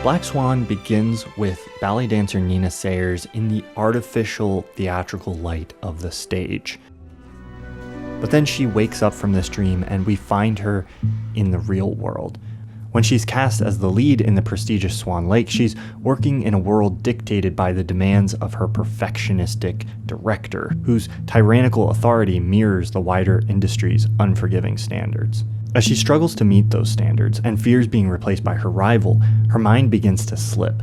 Black Swan begins with ballet dancer Nina Sayers in the artificial theatrical light of the stage. But then she wakes up from this dream and we find her in the real world. When she's cast as the lead in the prestigious Swan Lake, she's working in a world dictated by the demands of her perfectionistic director, whose tyrannical authority mirrors the wider industry's unforgiving standards. As she struggles to meet those standards and fears being replaced by her rival, her mind begins to slip.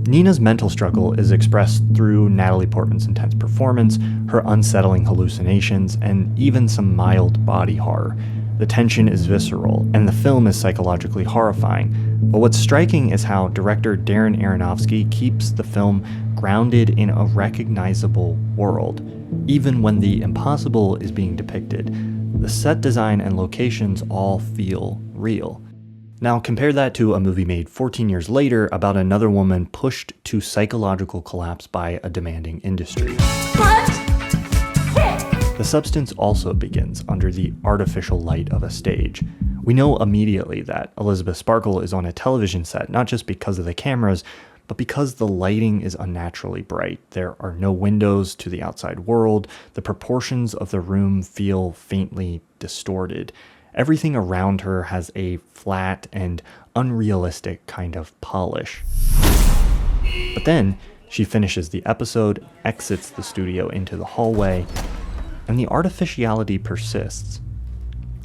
Nina's mental struggle is expressed through Natalie Portman's intense performance, her unsettling hallucinations, and even some mild body horror. The tension is visceral, and the film is psychologically horrifying. But what's striking is how director Darren Aronofsky keeps the film grounded in a recognizable world, even when the impossible is being depicted. The set design and locations all feel real. Now compare that to a movie made 14 years later about another woman pushed to psychological collapse by a demanding industry. What? The substance also begins under the artificial light of a stage. We know immediately that Elizabeth Sparkle is on a television set, not just because of the cameras, but because the lighting is unnaturally bright. There are no windows to the outside world. The proportions of the room feel faintly distorted. Everything around her has a flat and unrealistic kind of polish. But then she finishes the episode, exits the studio into the hallway, and the artificiality persists.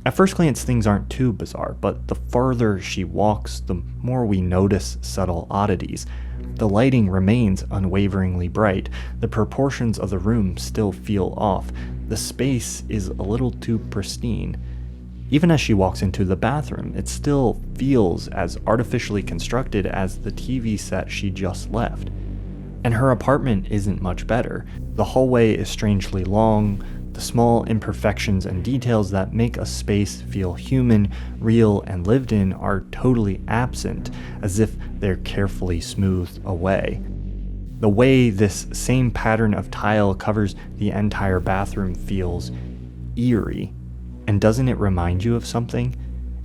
At first glance, things aren't too bizarre, but the farther she walks, the more we notice subtle oddities. The lighting remains unwaveringly bright. The proportions of the room still feel off. The space is a little too pristine. Even as she walks into the bathroom, it still feels as artificially constructed as the TV set she just left. And her apartment isn't much better. The hallway is strangely long. The small imperfections and details that make a space feel human, real, and lived in are totally absent, as if they're carefully smoothed away. The way this same pattern of tile covers the entire bathroom feels eerie. And doesn't it remind you of something?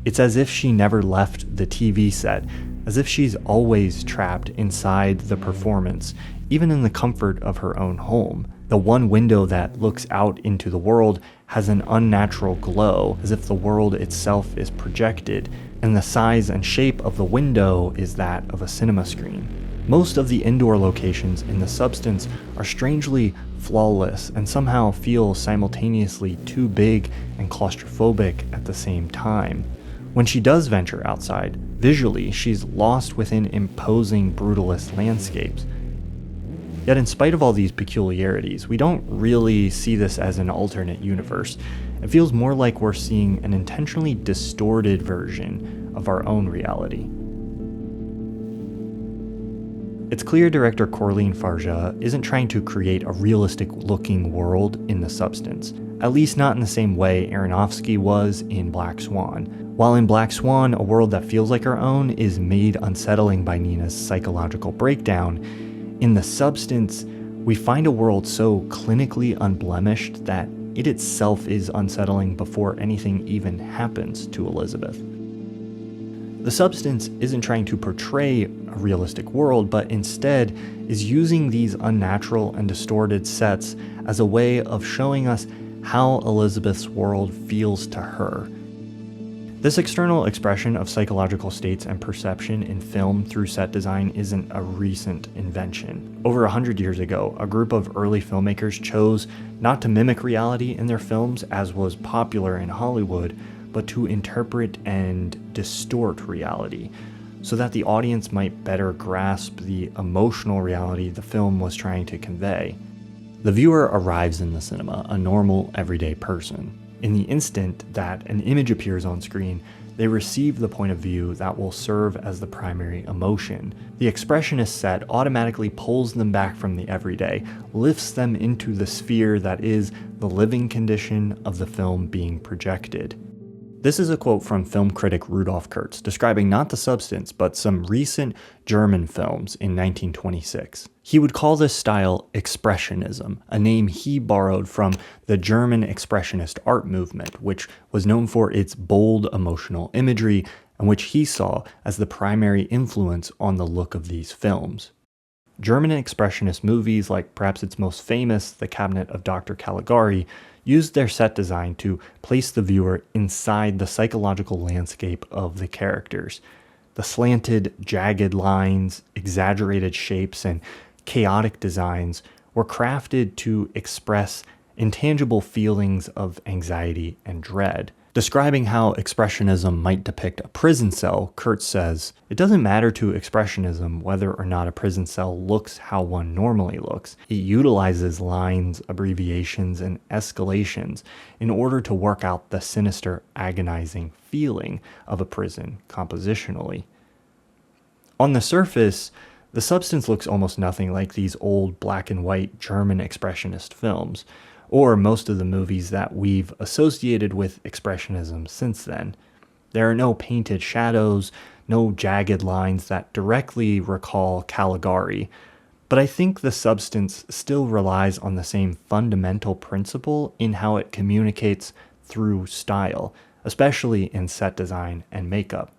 It's as if she never left the TV set, as if she's always trapped inside the performance, even in the comfort of her own home. The one window that looks out into the world has an unnatural glow, as if the world itself is projected, and the size and shape of the window is that of a cinema screen. Most of the indoor locations in The Substance are strangely flawless and somehow feel simultaneously too big and claustrophobic at the same time. When she does venture outside, visually she's lost within imposing brutalist landscapes. Yet in spite of all these peculiarities, we don't really see this as an alternate universe. It feels more like we're seeing an intentionally distorted version of our own reality. It's clear director Coraline Farja isn't trying to create a realistic-looking world in The Substance, at least not in the same way Aronofsky was in Black Swan. While in Black Swan, a world that feels like our own is made unsettling by Nina's psychological breakdown, in The Substance, we find a world so clinically unblemished that it itself is unsettling before anything even happens to Elizabeth. The Substance isn't trying to portray a realistic world, but instead is using these unnatural and distorted sets as a way of showing us how Elizabeth's world feels to her. This external expression of psychological states and perception in film through set design isn't a recent invention. Over 100 years ago, a group of early filmmakers chose not to mimic reality in their films, as was popular in Hollywood, but to interpret and distort reality, so that the audience might better grasp the emotional reality the film was trying to convey. The viewer arrives in the cinema, a normal, everyday person. In the instant that an image appears on screen, they receive the point of view that will serve as the primary emotion. The Expressionist set automatically pulls them back from the everyday, lifts them into the sphere that is the living condition of the film being projected. This is a quote from film critic Rudolf Kurtz, describing not The Substance, but some recent German films in 1926. He would call this style Expressionism, a name he borrowed from the German Expressionist art movement, which was known for its bold emotional imagery, and which he saw as the primary influence on the look of these films. German Expressionist movies, like perhaps its most famous, The Cabinet of Dr. Caligari, used their set design to place the viewer inside the psychological landscape of the characters. The slanted, jagged lines, exaggerated shapes, and chaotic designs were crafted to express intangible feelings of anxiety and dread. Describing how Expressionism might depict a prison cell, Kurtz says, "It doesn't matter to Expressionism whether or not a prison cell looks how one normally looks. It utilizes lines, abbreviations, and escalations in order to work out the sinister, agonizing feeling of a prison compositionally." On the surface, the substance looks almost nothing like these old black and white German Expressionist films, or most of the movies that we've associated with Expressionism since then. There are no painted shadows, no jagged lines that directly recall Caligari, but I think the substance still relies on the same fundamental principle in how it communicates through style, especially in set design and makeup.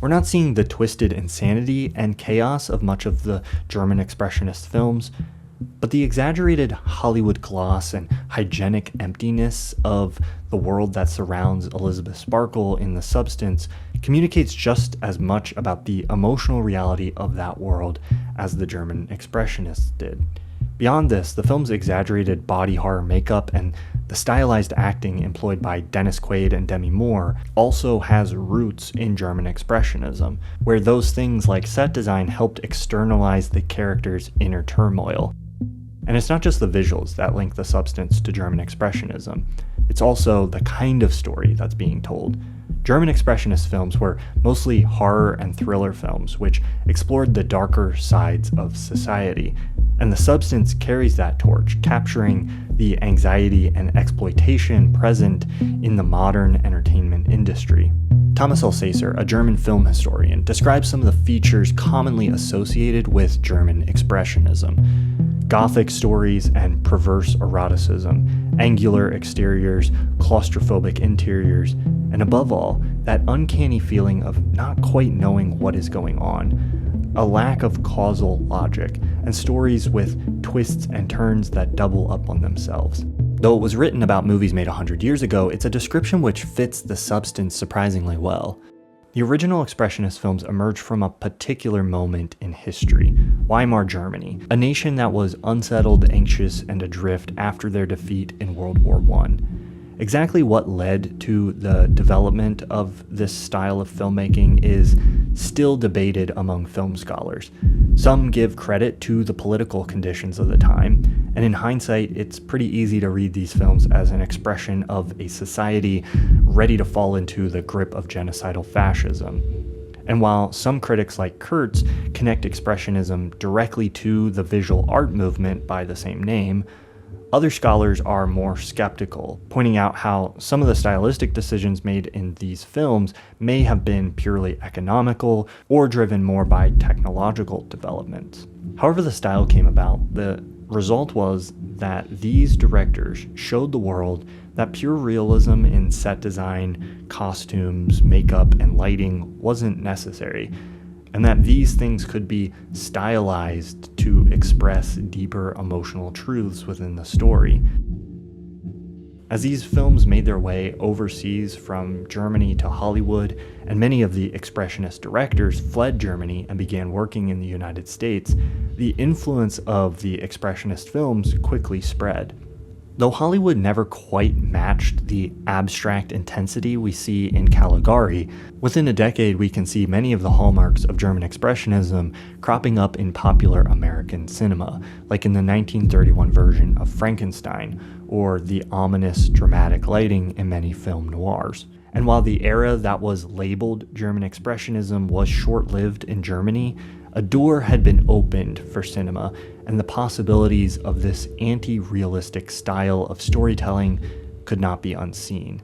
We're not seeing the twisted insanity and chaos of much of the German Expressionist films, but the exaggerated Hollywood gloss and hygienic emptiness of the world that surrounds Elizabeth Sparkle in the substance communicates just as much about the emotional reality of that world as the German Expressionists did. Beyond this, the film's exaggerated body horror makeup and the stylized acting employed by Dennis Quaid and Demi Moore also has roots in German Expressionism, where those things like set design helped externalize the characters' inner turmoil. And it's not just the visuals that link the substance to German Expressionism, it's also the kind of story that's being told. German Expressionist films were mostly horror and thriller films, which explored the darker sides of society, and the substance carries that torch, capturing the anxiety and exploitation present in the modern entertainment industry. Thomas Alsacer, a German film historian, describes some of the features commonly associated with German Expressionism: Gothic stories and perverse eroticism, angular exteriors, claustrophobic interiors, and above all, that uncanny feeling of not quite knowing what is going on, a lack of causal logic, and stories with twists and turns that double up on themselves. Though it was written about movies made 100 years ago, it's a description which fits the substance surprisingly well. The original Expressionist films emerged from a particular moment in history: Weimar Germany, a nation that was unsettled, anxious, and adrift after their defeat in World War I. Exactly what led to the development of this style of filmmaking is still debated among film scholars. Some give credit to the political conditions of the time, and in hindsight, it's pretty easy to read these films as an expression of a society ready to fall into the grip of genocidal fascism. And while some critics like Kurtz connect Expressionism directly to the visual art movement by the same name, other scholars are more skeptical, pointing out how some of the stylistic decisions made in these films may have been purely economical or driven more by technological developments. However the style came about, the result was that these directors showed the world that pure realism in set design, costumes, makeup, and lighting wasn't necessary, and that these things could be stylized to express deeper emotional truths within the story. As these films made their way overseas from Germany to Hollywood, and many of the Expressionist directors fled Germany and began working in the United States, the influence of the Expressionist films quickly spread. Though Hollywood never quite matched the abstract intensity we see in Caligari, within a decade we can see many of the hallmarks of German Expressionism cropping up in popular American cinema, like in the 1931 version of Frankenstein, or the ominous, dramatic lighting in many film noirs. And while the era that was labeled German Expressionism was short-lived in Germany, a door had been opened for cinema, and the possibilities of this anti-realistic style of storytelling could not be unseen.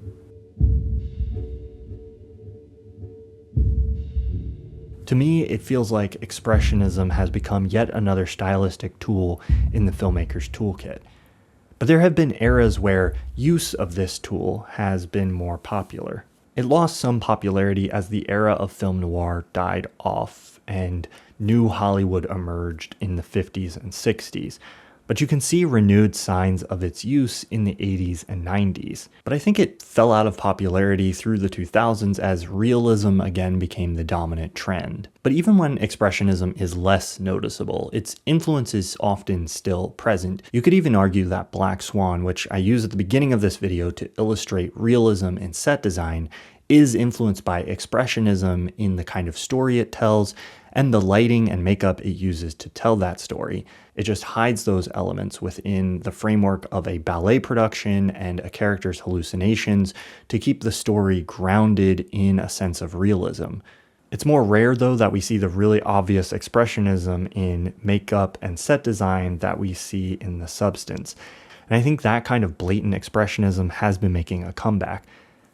To me, it feels like Expressionism has become yet another stylistic tool in the filmmaker's toolkit. But there have been eras where use of this tool has been more popular. It lost some popularity as the era of film noir died off and new Hollywood emerged in the 50s and 60s. But you can see renewed signs of its use in the 80s and 90s. But I think it fell out of popularity through the 2000s as realism again became the dominant trend. But even when Expressionism is less noticeable, its influence is often still present. You could even argue that Black Swan, which I use at the beginning of this video to illustrate realism in set design, is influenced by Expressionism in the kind of story it tells and the lighting and makeup it uses to tell that story. It just hides those elements within the framework of a ballet production and a character's hallucinations to keep the story grounded in a sense of realism. It's more rare, though, that we see the really obvious Expressionism in makeup and set design that we see in the substance. And I think that kind of blatant Expressionism has been making a comeback.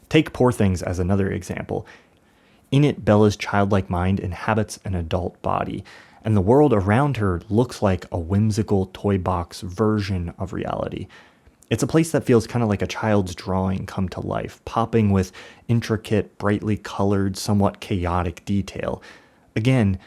Take Poor Things as another example. In it, Bella's childlike mind inhabits an adult body, and the world around her looks like a whimsical toy box version of reality. It's a place that feels kind of like a child's drawing come to life, popping with intricate, brightly colored, somewhat chaotic detail. Again,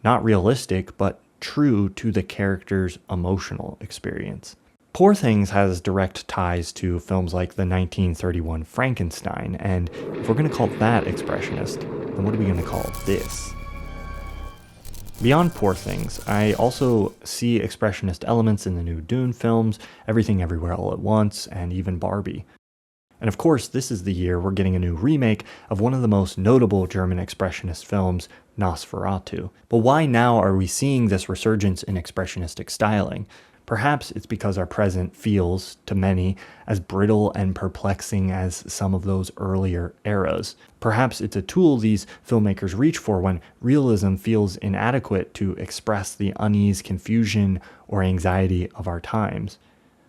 not realistic, but true to the character's emotional experience. Poor Things has direct ties to films like the 1931 Frankenstein, and if we're going to call that Expressionist, then what are we going to call this? Beyond Poor Things, I also see Expressionist elements in the new Dune films, Everything Everywhere All at Once, and even Barbie. And of course, this is the year we're getting a new remake of one of the most notable German Expressionist films, Nosferatu. But why now are we seeing this resurgence in Expressionistic styling? Perhaps it's because our present feels, to many, as brittle and perplexing as some of those earlier eras. Perhaps it's a tool these filmmakers reach for when realism feels inadequate to express the unease, confusion, or anxiety of our times.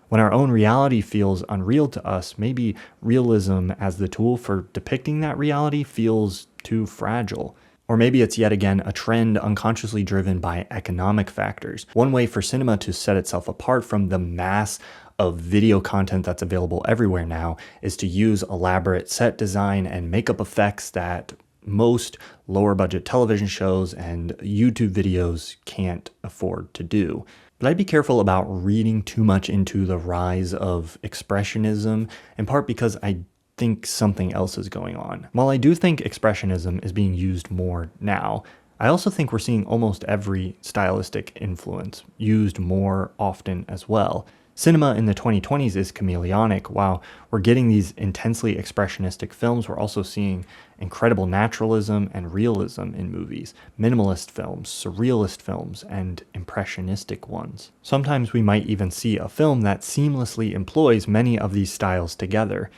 When our own reality feels unreal to us, maybe realism as the tool for depicting that reality feels too fragile. Or maybe it's yet again a trend unconsciously driven by economic factors. One way for cinema to set itself apart from the mass of video content that's available everywhere now is to use elaborate set design and makeup effects that most lower budget television shows and YouTube videos can't afford to do. But I'd be careful about reading too much into the rise of Expressionism, in part because I think something else is going on. While I do think Expressionism is being used more now, I also think we're seeing almost every stylistic influence used more often as well. Cinema in the 2020s is chameleonic. While we're getting these intensely expressionistic films, we're also seeing incredible naturalism and realism in movies, minimalist films, surrealist films, and impressionistic ones. Sometimes we might even see a film that seamlessly employs many of these styles together.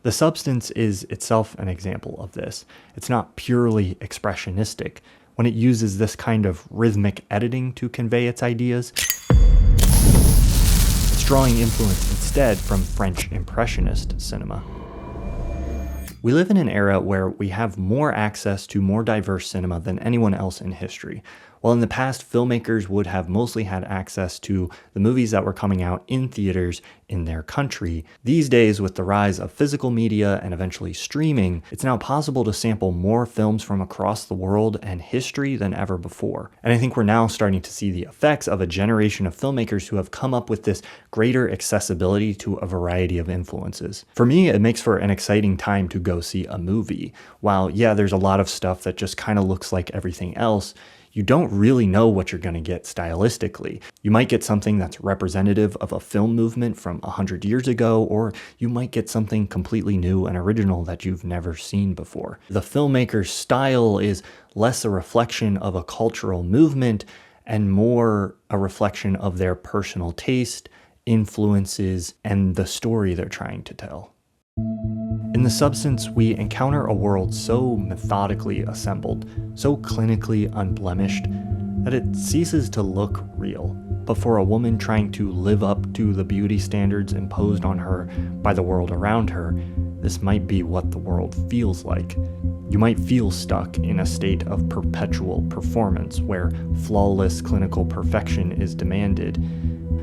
The Substance is itself an example of this. It's not purely expressionistic. When it uses this kind of rhythmic editing to convey its ideas, it's drawing influence instead from French Impressionist cinema. We live in an era where we have more access to more diverse cinema than anyone else in history. While in the past, filmmakers would have mostly had access to the movies that were coming out in theaters in their country, these days with the rise of physical media and eventually streaming, it's now possible to sample more films from across the world and history than ever before. And I think we're now starting to see the effects of a generation of filmmakers who have come up with this greater accessibility to a variety of influences. For me, it makes for an exciting time to go see a movie. While, yeah, there's a lot of stuff that just kind of looks like everything else, you don't really know what you're going to get stylistically. You might get something that's representative of a film movement from 100 years ago, or you might get something completely new and original that you've never seen before. The filmmaker's style is less a reflection of a cultural movement and more a reflection of their personal taste, influences, and the story they're trying to tell. In The Substance, we encounter a world so methodically assembled, so clinically unblemished, that it ceases to look real. But for a woman trying to live up to the beauty standards imposed on her by the world around her, this might be what the world feels like. You might feel stuck in a state of perpetual performance where flawless clinical perfection is demanded.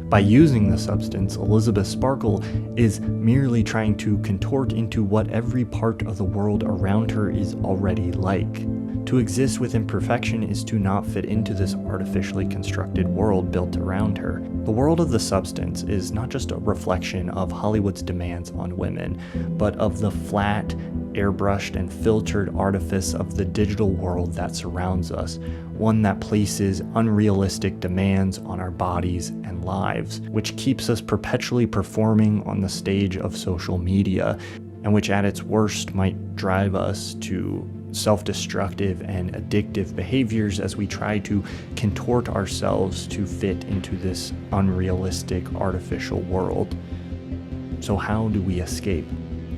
By using the substance, Elizabeth Sparkle is merely trying to contort into what every part of the world around her is already like. To exist with imperfection is to not fit into this artificially constructed world built around her. The world of the substance is not just a reflection of Hollywood's demands on women, but of the flat, airbrushed, and filtered artifice of the digital world that surrounds us, one that places unrealistic demands on our bodies and lives, which keeps us perpetually performing on the stage of social media, and which at its worst might drive us to self-destructive and addictive behaviors as we try to contort ourselves to fit into this unrealistic artificial world. So how do we escape?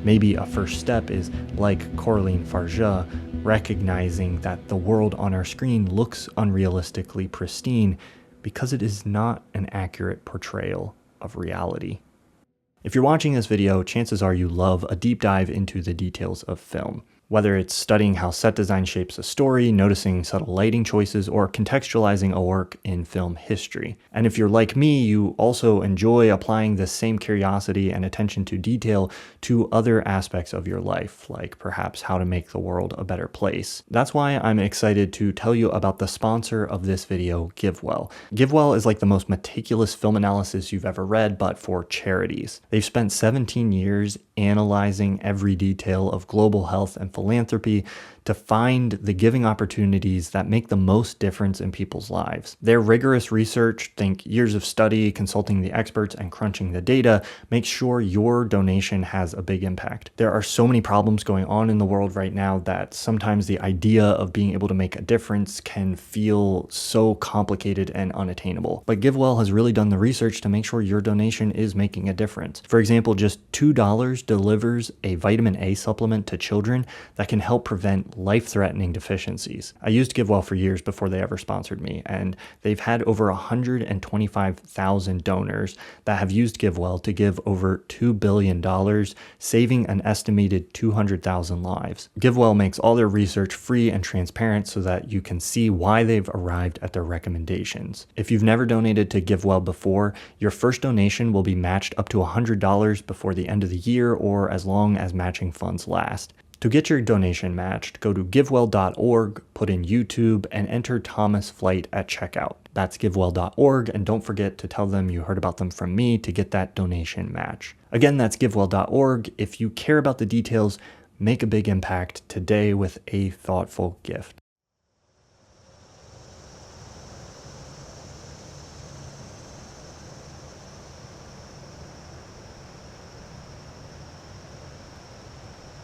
Maybe a first step is, like Coraline Farja, recognizing that the world on our screen looks unrealistically pristine because it is not an accurate portrayal of reality. If you're watching this video, chances are you love a deep dive into the details of film. Whether it's studying how set design shapes a story, noticing subtle lighting choices, or contextualizing a work in film history. And if you're like me, you also enjoy applying this same curiosity and attention to detail to other aspects of your life, like perhaps how to make the world a better place. That's why I'm excited to tell you about the sponsor of this video, GiveWell. GiveWell is like the most meticulous film analysis you've ever read, but for charities. They've spent 17 years analyzing every detail of global health and philanthropy to find the giving opportunities that make the most difference in people's lives. Their rigorous research, think years of study, consulting the experts, and crunching the data, makes sure your donation has a big impact. There are so many problems going on in the world right now that sometimes the idea of being able to make a difference can feel so complicated and unattainable. But GiveWell has really done the research to make sure your donation is making a difference. For example, just $2 delivers a vitamin A supplement to children that can help prevent life-threatening deficiencies. I used GiveWell for years before they ever sponsored me, and they've had over 125,000 donors that have used GiveWell to give over $2 billion, saving an estimated 200,000 lives. GiveWell makes all their research free and transparent so that you can see why they've arrived at their recommendations. If you've never donated to GiveWell before, your first donation will be matched up to $100 before the end of the year or as long as matching funds last. To get your donation matched, go to givewell.org, put in YouTube, and enter Thomas Flight at checkout. That's givewell.org, and don't forget to tell them you heard about them from me to get that donation match. Again, that's givewell.org. If you care about the details, make a big impact today with a thoughtful gift.